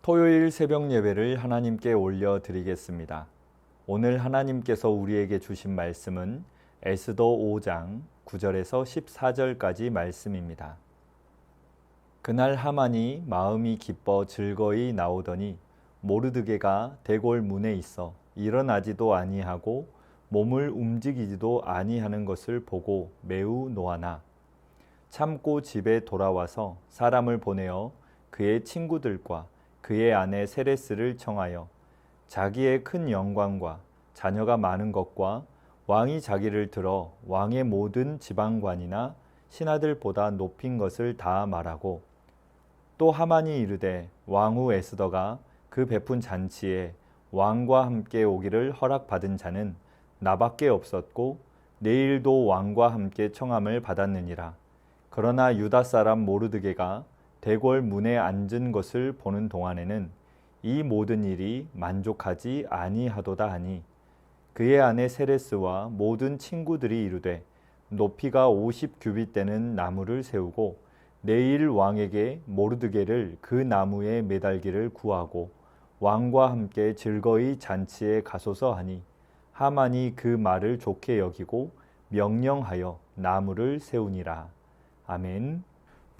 토요일 새벽 예배를 하나님께 올려드리겠습니다. 오늘 하나님께서 우리에게 주신 말씀은 에스더 5장 9절에서 14절까지 말씀입니다. 그날 하만이 마음이 기뻐 즐거이 나오더니 모르드게가 대궐 문에 있어 일어나지도 아니하고 몸을 움직이지도 아니하는 것을 보고 매우 노하나 참고 집에 돌아와서 사람을 보내어 그의 친구들과 그의 아내 세레스를 청하여 자기의 큰 영광과 자녀가 많은 것과 왕이 자기를 들어 왕의 모든 지방관이나 신하들보다 높인 것을 다 말하고 또 하만이 이르되 왕후 에스더가 그 베푼 잔치에 왕과 함께 오기를 허락받은 자는 나밖에 없었고 내일도 왕과 함께 청함을 받았느니라. 그러나 유다 사람 모르드게가 대궐 문에 앉은 것을 보는 동안에는 이 모든 일이 만족하지 아니하도다 하니 그의 아내 세레스와 모든 친구들이 이르되 높이가 50규빗 되는 나무를 세우고 내일 왕에게 모르드게를 그 나무에 매달기를 구하고 왕과 함께 즐거이 잔치에 가소서 하니 하만이 그 말을 좋게 여기고 명령하여 나무를 세우니라. 아멘.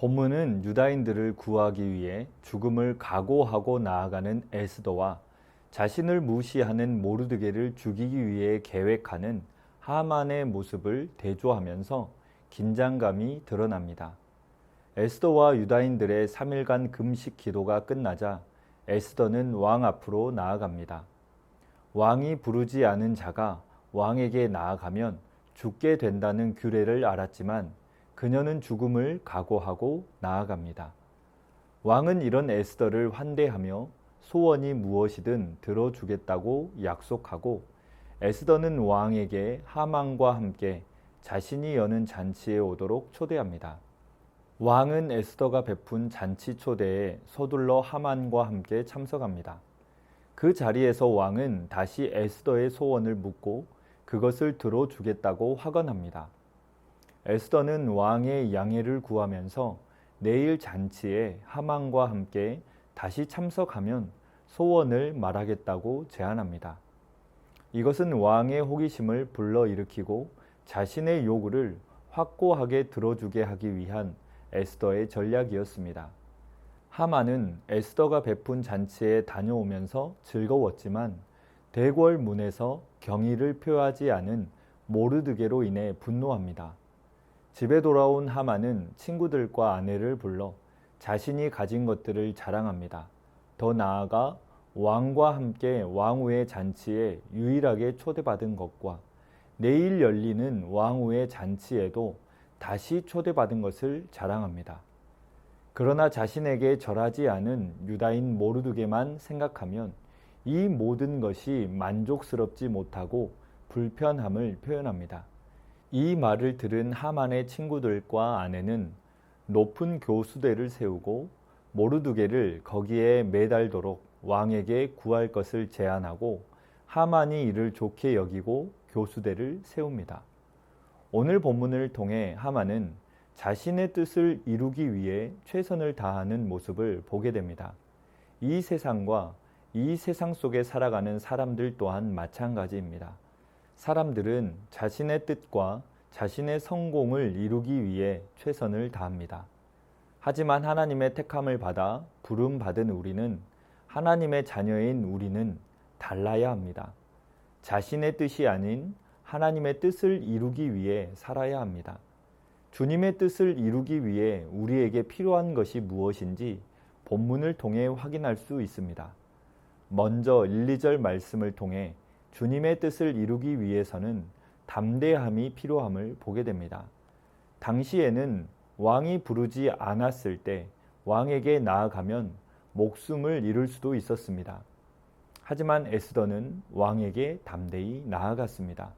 본문은 유다인들을 구하기 위해 죽음을 각오하고 나아가는 에스더와 자신을 무시하는 모르드게를 죽이기 위해 계획하는 하만의 모습을 대조하면서 긴장감이 드러납니다. 에스더와 유다인들의 3일간 금식 기도가 끝나자 에스더는 왕 앞으로 나아갑니다. 왕이 부르지 않은 자가 왕에게 나아가면 죽게 된다는 규례를 알았지만 그녀는 죽음을 각오하고 나아갑니다. 왕은 이런 에스더를 환대하며 소원이 무엇이든 들어주겠다고 약속하고 에스더는 왕에게 하만과 함께 자신이 여는 잔치에 오도록 초대합니다. 왕은 에스더가 베푼 잔치 초대에 서둘러 하만과 함께 참석합니다. 그 자리에서 왕은 다시 에스더의 소원을 묻고 그것을 들어주겠다고 확언합니다. 에스더는 왕의 양해를 구하면서 내일 잔치에 하만과 함께 다시 참석하면 소원을 말하겠다고 제안합니다. 이것은 왕의 호기심을 불러일으키고 자신의 요구를 확고하게 들어주게 하기 위한 에스더의 전략이었습니다. 하만은 에스더가 베푼 잔치에 다녀오면서 즐거웠지만 대궐 문에서 경의를 표하지 않은 모르드게로 인해 분노합니다. 집에 돌아온 하만은 친구들과 아내를 불러 자신이 가진 것들을 자랑합니다. 더 나아가 왕과 함께 왕후의 잔치에 유일하게 초대받은 것과 내일 열리는 왕후의 잔치에도 다시 초대받은 것을 자랑합니다. 그러나 자신에게 절하지 않은 유다인 모르드게만 생각하면 이 모든 것이 만족스럽지 못하고 불편함을 표현합니다. 이 말을 들은 하만의 친구들과 아내는 높은 교수대를 세우고 모르드게를 거기에 매달도록 왕에게 구할 것을 제안하고 하만이 이를 좋게 여기고 교수대를 세웁니다. 오늘 본문을 통해 하만은 자신의 뜻을 이루기 위해 최선을 다하는 모습을 보게 됩니다. 이 세상과 이 세상 속에 살아가는 사람들 또한 마찬가지입니다. 사람들은 자신의 뜻과 자신의 성공을 이루기 위해 최선을 다합니다. 하지만 하나님의 택함을 받아 부름받은 우리는 하나님의 자녀인 우리는 달라야 합니다. 자신의 뜻이 아닌 하나님의 뜻을 이루기 위해 살아야 합니다. 주님의 뜻을 이루기 위해 우리에게 필요한 것이 무엇인지 본문을 통해 확인할 수 있습니다. 먼저 1, 2절 말씀을 통해 주님의 뜻을 이루기 위해서는 담대함이 필요함을 보게 됩니다. 당시에는 왕이 부르지 않았을 때 왕에게 나아가면 목숨을 잃을 수도 있었습니다. 하지만 에스더는 왕에게 담대히 나아갔습니다.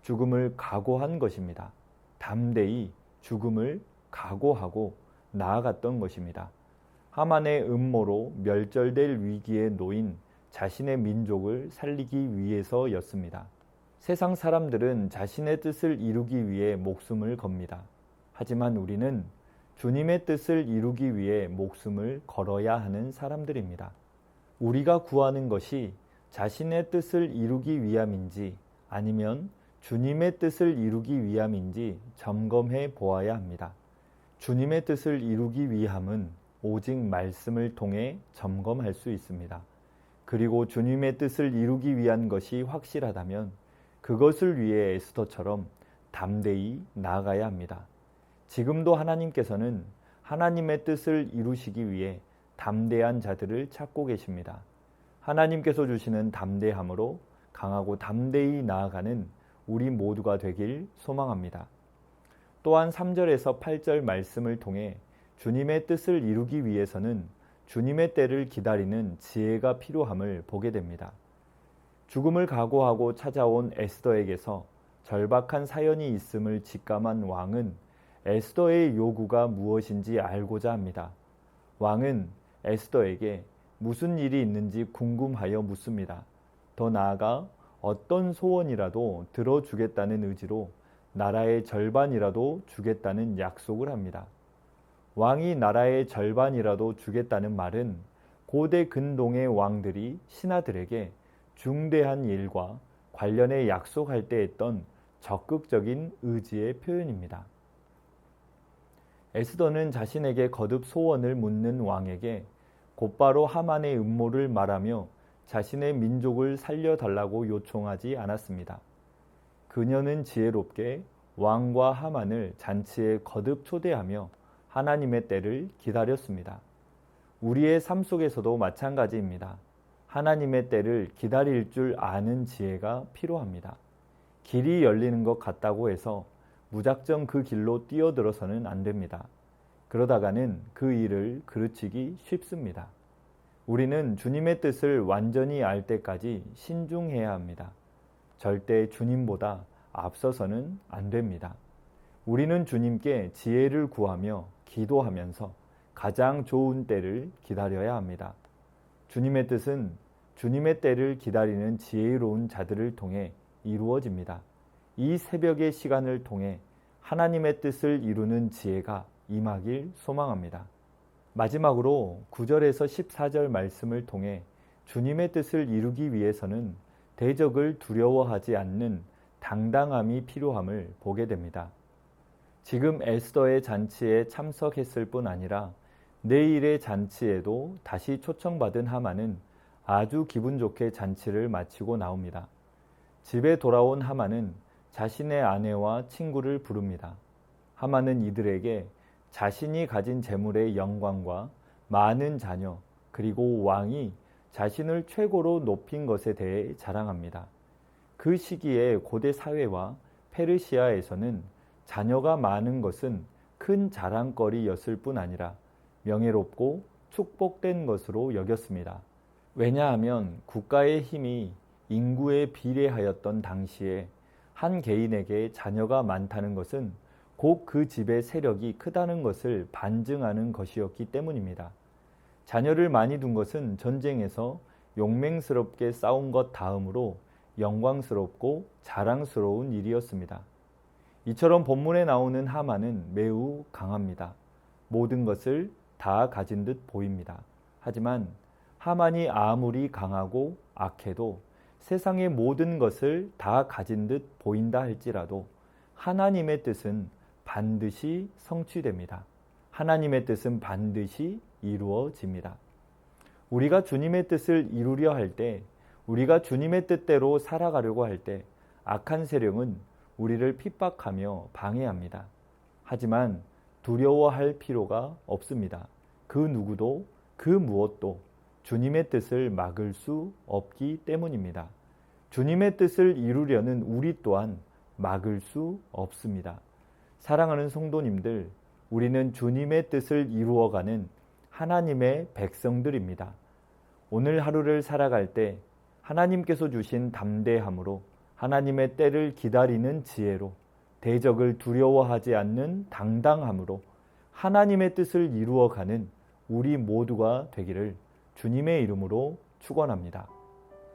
죽음을 각오한 것입니다. 담대히 죽음을 각오하고 나아갔던 것입니다. 하만의 음모로 멸절될 위기에 놓인 자신의 민족을 살리기 위해서였습니다. 세상 사람들은 자신의 뜻을 이루기 위해 목숨을 겁니다. 하지만 우리는 주님의 뜻을 이루기 위해 목숨을 걸어야 하는 사람들입니다. 우리가 구하는 것이 자신의 뜻을 이루기 위함인지 아니면 주님의 뜻을 이루기 위함인지 점검해 보아야 합니다. 주님의 뜻을 이루기 위함은 오직 말씀을 통해 점검할 수 있습니다. 그리고 주님의 뜻을 이루기 위한 것이 확실하다면 그것을 위해 에스더처럼 담대히 나아가야 합니다. 지금도 하나님께서는 하나님의 뜻을 이루시기 위해 담대한 자들을 찾고 계십니다. 하나님께서 주시는 담대함으로 강하고 담대히 나아가는 우리 모두가 되길 소망합니다. 또한 3절에서 8절 말씀을 통해 주님의 뜻을 이루기 위해서는 주님의 때를 기다리는 지혜가 필요함을 보게 됩니다. 죽음을 각오하고 찾아온 에스더에게서 절박한 사연이 있음을 직감한 왕은 에스더의 요구가 무엇인지 알고자 합니다. 왕은 에스더에게 무슨 일이 있는지 궁금하여 묻습니다. 더 나아가 어떤 소원이라도 들어주겠다는 의지로 나라의 절반이라도 주겠다는 약속을 합니다. 왕이 나라의 절반이라도 주겠다는 말은 고대 근동의 왕들이 신하들에게 중대한 일과 관련해 약속할 때 했던 적극적인 의지의 표현입니다. 에스더는 자신에게 거듭 소원을 묻는 왕에게 곧바로 하만의 음모를 말하며 자신의 민족을 살려달라고 요청하지 않았습니다. 그녀는 지혜롭게 왕과 하만을 잔치에 거듭 초대하며 하나님의 때를 기다렸습니다. 우리의 삶 속에서도 마찬가지입니다. 하나님의 때를 기다릴 줄 아는 지혜가 필요합니다. 길이 열리는 것 같다고 해서 무작정 그 길로 뛰어들어서는 안 됩니다. 그러다가는 그 일을 그르치기 쉽습니다. 우리는 주님의 뜻을 완전히 알 때까지 신중해야 합니다. 절대 주님보다 앞서서는 안 됩니다. 우리는 주님께 지혜를 구하며 기도하면서 가장 좋은 때를 기다려야 합니다. 주님의 뜻은 주님의 때를 기다리는 지혜로운 자들을 통해 이루어집니다. 이 새벽의 시간을 통해 하나님의 뜻을 이루는 지혜가 임하길 소망합니다. 마지막으로 9절에서 14절 말씀을 통해 주님의 뜻을 이루기 위해서는 대적을 두려워하지 않는 당당함이 필요함을 보게 됩니다. 지금 에스더의 잔치에 참석했을 뿐 아니라 내일의 잔치에도 다시 초청받은 하만은 아주 기분 좋게 잔치를 마치고 나옵니다. 집에 돌아온 하만은 자신의 아내와 친구를 부릅니다. 하만은 이들에게 자신이 가진 재물의 영광과 많은 자녀 그리고 왕이 자신을 최고로 높인 것에 대해 자랑합니다. 그 시기에 고대 사회와 페르시아에서는 자녀가 많은 것은 큰 자랑거리였을 뿐 아니라 명예롭고 축복된 것으로 여겼습니다. 왜냐하면 국가의 힘이 인구에 비례하였던 당시에 한 개인에게 자녀가 많다는 것은 곧 그 집의 세력이 크다는 것을 반증하는 것이었기 때문입니다. 자녀를 많이 둔 것은 전쟁에서 용맹스럽게 싸운 것 다음으로 영광스럽고 자랑스러운 일이었습니다. 이처럼 본문에 나오는 하만은 매우 강합니다. 모든 것을 다 가진 듯 보입니다. 하지만 하만이 아무리 강하고 악해도 세상의 모든 것을 다 가진 듯 보인다 할지라도 하나님의 뜻은 반드시 성취됩니다. 하나님의 뜻은 반드시 이루어집니다. 우리가 주님의 뜻을 이루려 할 때, 우리가 주님의 뜻대로 살아가려고 할 때 악한 세력은 우리를 핍박하며 방해합니다. 하지만 두려워할 필요가 없습니다. 그 누구도 그 무엇도 주님의 뜻을 막을 수 없기 때문입니다. 주님의 뜻을 이루려는 우리 또한 막을 수 없습니다. 사랑하는 성도님들, 우리는 주님의 뜻을 이루어가는 하나님의 백성들입니다. 오늘 하루를 살아갈 때 하나님께서 주신 담대함으로 하나님의 때를 기다리는 지혜로 대적을 두려워하지 않는 당당함으로 하나님의 뜻을 이루어가는 우리 모두가 되기를 주님의 이름으로 축원합니다.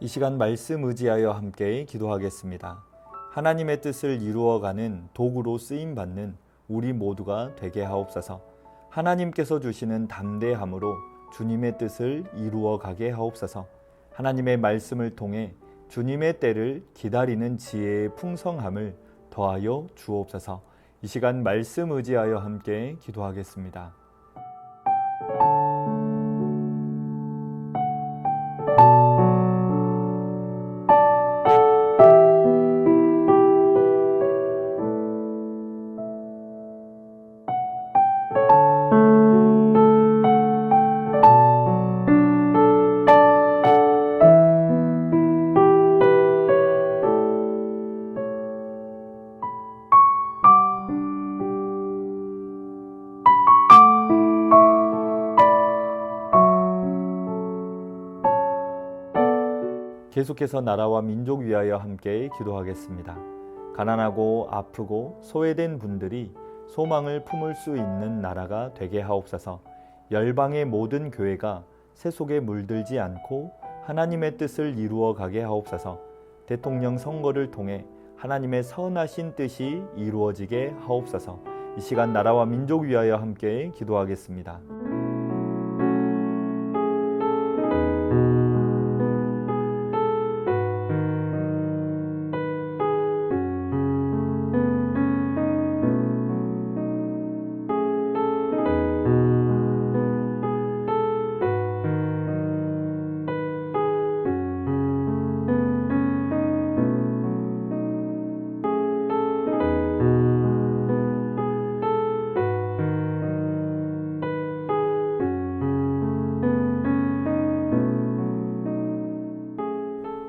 이 시간 말씀 의지하여 함께 기도하겠습니다. 하나님의 뜻을 이루어가는 도구로 쓰임받는 우리 모두가 되게 하옵소서. 하나님께서 주시는 담대함으로 주님의 뜻을 이루어 가게 하옵소서. 하나님의 말씀을 통해 주님의 때를 기다리는 지혜의 풍성함을 더하여 주옵소서. 이 시간 말씀 의지하여 함께 기도하겠습니다. 계속해서 나라와 민족 위하여 함께 기도하겠습니다. 가난하고 아프고 소외된 분들이 소망을 품을 수 있는 나라가 되게 하옵소서. 열방의 모든 교회가 세속에 물들지 않고 하나님의 뜻을 이루어 가게 하옵소서. 대통령 선거를 통해 하나님의 선하신 뜻이 이루어지게 하옵소서. 이 시간 나라와 민족 위하여 함께 기도하겠습니다.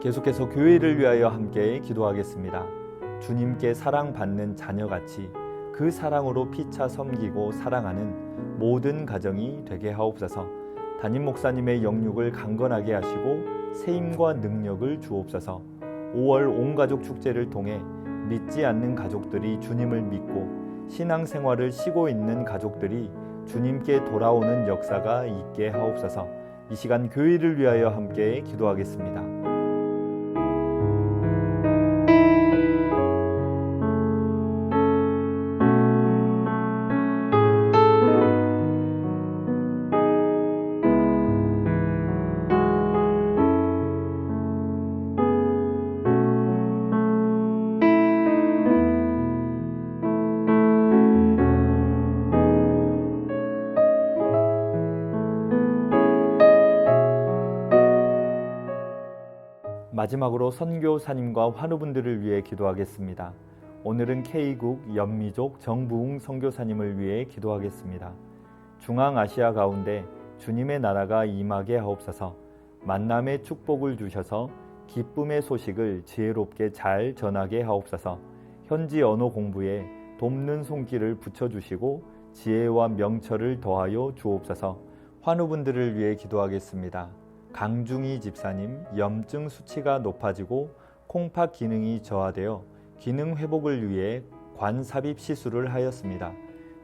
계속해서 교회를 위하여 함께 기도하겠습니다. 주님께 사랑받는 자녀같이 그 사랑으로 피차 섬기고 사랑하는 모든 가정이 되게 하옵소서. 담임 목사님의 영육을 강건하게 하시고 세임과 능력을 주옵소서. 5월 온가족 축제를 통해 믿지 않는 가족들이 주님을 믿고 신앙생활을 쉬고 있는 가족들이 주님께 돌아오는 역사가 있게 하옵소서. 이 시간 교회를 위하여 함께 기도하겠습니다. 마지막으로 선교사님과 환우분들을 위해 기도하겠습니다. 오늘은 K국 연미족 정부웅 선교사님을 위해 기도하겠습니다. 중앙아시아 가운데 주님의 나라가 임하게 하옵소서. 만남의 축복을 주셔서 기쁨의 소식을 지혜롭게 잘 전하게 하옵소서. 현지 언어 공부에 돕는 손길을 붙여주시고 지혜와 명철을 더하여 주옵소서. 환우분들을 위해 기도하겠습니다. 강중희 집사님 염증 수치가 높아지고 콩팥 기능이 저하되어 기능 회복을 위해 관 삽입 시술을 하였습니다.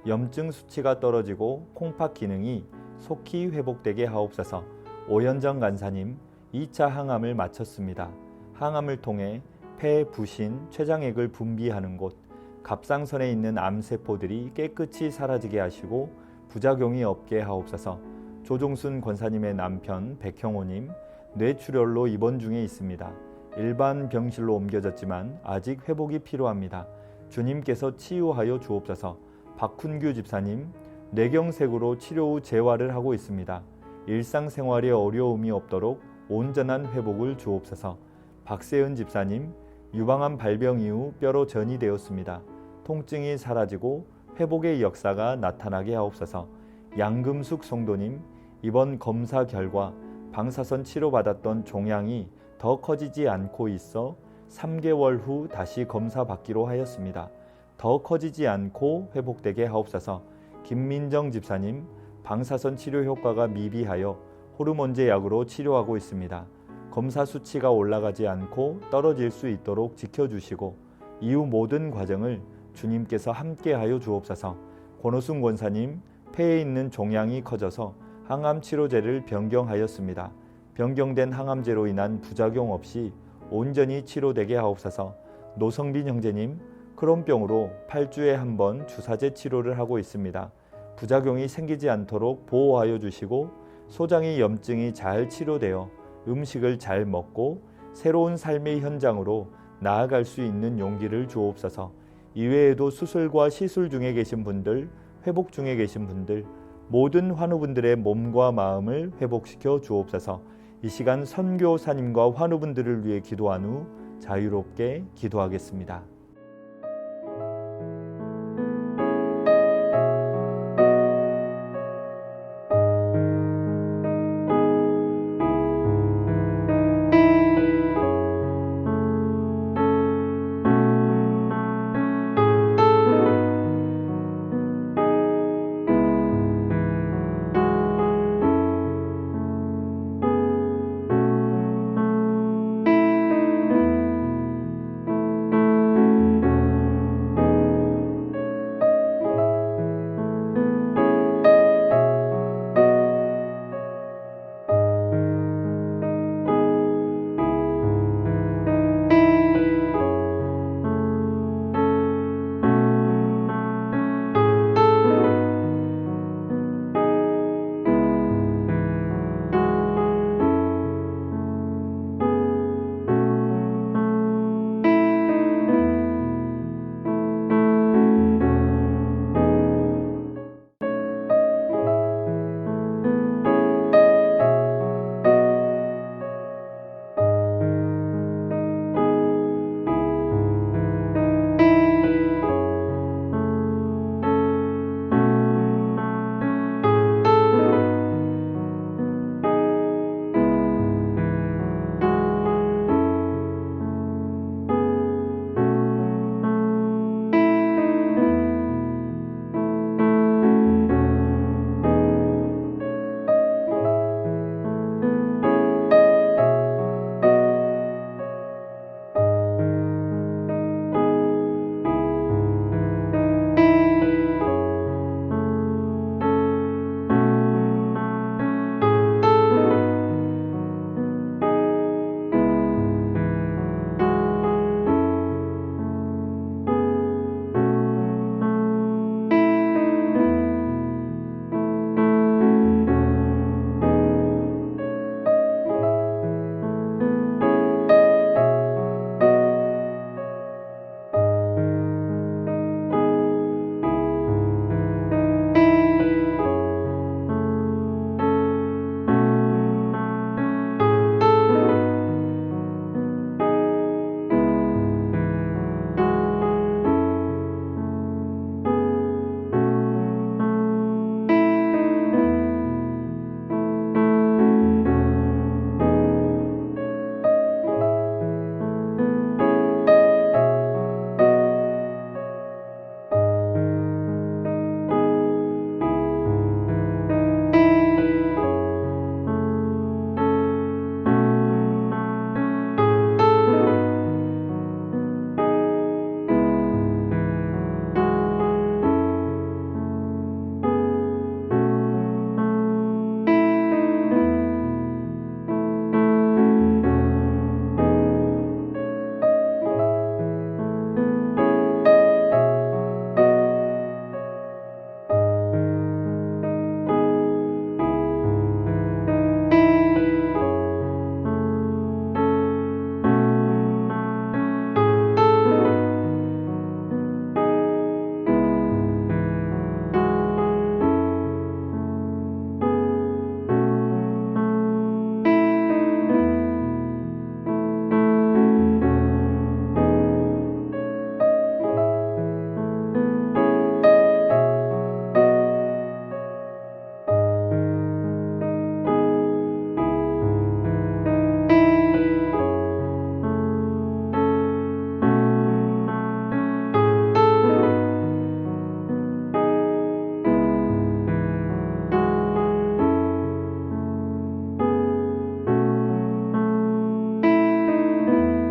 염증 수치가 떨어지고 콩팥 기능이 속히 회복되게 하옵소서. 오현정 간사님 2차 항암을 마쳤습니다. 항암을 통해 폐, 부신, 췌장액을 분비하는 곳, 갑상선에 있는 암세포들이 깨끗이 사라지게 하시고 부작용이 없게 하옵소서. 조종순 권사님의 남편 백형호님 뇌출혈로 입원 중에 있습니다. 일반 병실로 옮겨졌지만 아직 회복이 필요합니다. 주님께서 치유하여 주옵소서. 박훈규 집사님 뇌경색으로 치료 후 재활을 하고 있습니다. 일상생활에 어려움이 없도록 온전한 회복을 주옵소서. 박세은 집사님 유방암 발병 이후 뼈로 전이 되었습니다. 통증이 사라지고 회복의 역사가 나타나게 하옵소서. 양금숙 성도님 이번 검사 결과 방사선 치료받았던 종양이 더 커지지 않고 있어 3개월 후 다시 검사 받기로 하였습니다. 더 커지지 않고 회복되게 하옵소서. 김민정 집사님 방사선 치료 효과가 미비하여 호르몬제 약으로 치료하고 있습니다. 검사 수치가 올라가지 않고 떨어질 수 있도록 지켜주시고 이후 모든 과정을 주님께서 함께하여 주옵소서. 권호순 권사님 폐에 있는 종양이 커져서 항암 치료제를 변경하였습니다. 변경된 항암제로 인한 부작용 없이 온전히 치료되게 하옵소서. 노성빈 형제님 크론병으로 8주에 한 번 주사제 치료를 하고 있습니다. 부작용이 생기지 않도록 보호하여 주시고 소장의 염증이 잘 치료되어 음식을 잘 먹고 새로운 삶의 현장으로 나아갈 수 있는 용기를 주옵소서. 이외에도 수술과 시술 중에 계신 분들, 회복 중에 계신 분들, 모든 환우분들의 몸과 마음을 회복시켜 주옵소서. 이 시간 선교사님과 환우분들을 위해 기도한 후 자유롭게 기도하겠습니다.